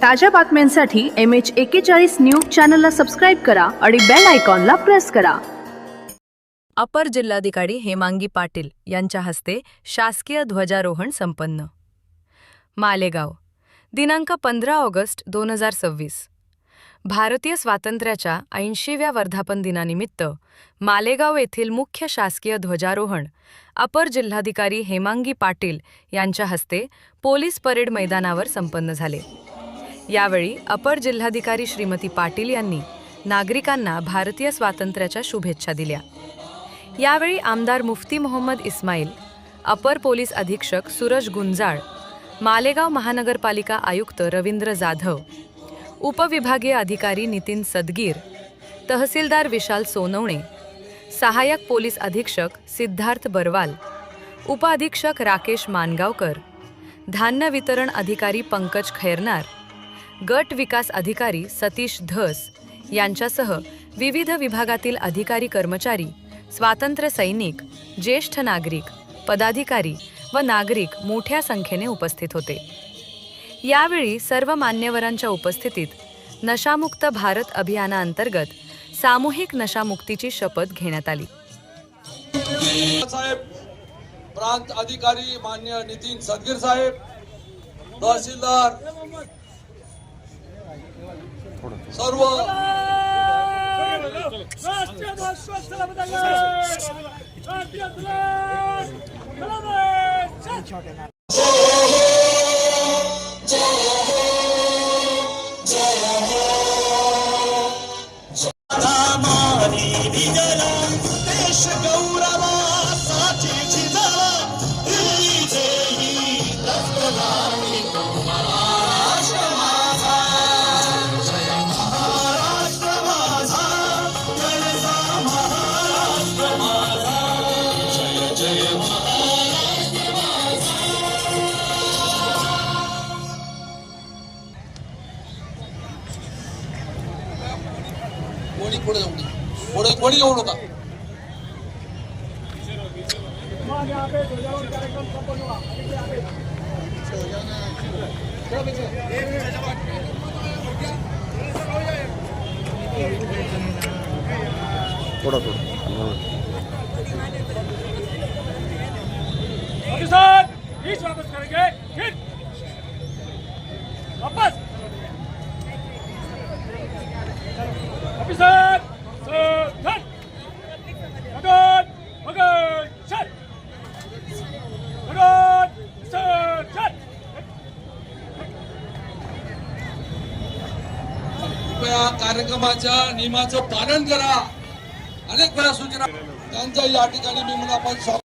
ताज्या बातम्यांसाठी MH41 news चॅनलला सबस्क्राइब करा आणि बेल आयकॉनला प्रेस करा। अपर जिल्हाधिकारी हेमांगी पाटील यांच्या हस्ते शासकीय ध्वजारोहण संपन्न। मालेगाव, दिनांक 15 ऑगस्ट 2026। भारतीय स्वातंत्र्याच्या 80व्या वर्धापन दिनानिमित्त मालेगाव येथील मुख्य शासकीय ध्वजारोहण अपर जिल्हाधिकारी हेमांगी पाटील यांच्या हस्ते पोलीस परेड मैदानावर संपन्न झाले। यावेळी अपर जिल्हाधिकारी श्रीमती पाटील यांनी नागरिकांना भारतीय स्वातंत्र्याच्या शुभेच्छा दिल्या। यावेळी आमदार मुफ्ती मोहम्मद इस्माईल, अपर पोलीस अधीक्षक सूरज गुंजाळ, मालेगाव महानगरपालिका आयुक्त रवींद्र जाधव, उपविभागीय अधिकारी नितीन सदगीर, तहसीलदार विशाल सोनवणे, सहाय्यक पोलीस अधीक्षक सिद्धार्थ बरवाल, उपअधीक्षक राकेश मानगावकर, धान्य वितरण अधिकारी पंकज खैरनार, गट विकास अधिकारी सतीश धस यांच्यासह विविध विभागातील अधिकारी कर्मचारी, स्वातंत्र्य सैनिक, ज्येष्ठ नागरिक, पदाधिकारी व नागरिक मोठ्या संख्येने उपस्थित होते। यावेळी सर्व मान्यवरांच्या उपस्थितीत नशामुक्त भारत अभियानाअंतर्गत सामूहिक नशामुक्तीची शपथ घेण्यात आली। साहेब, प्रांत अधिकारी मान्य नितीन सदगीर साहेब, तहसीलदार, सर्व कोणी येऊ नका। थोड़ा वापस करेंगे, वापस ऑफिसर कार्यक्रमाच्या नियमाचं पालन करा। अनेक वेळा सूचना त्यांच्या या ठिकाणी मी आपण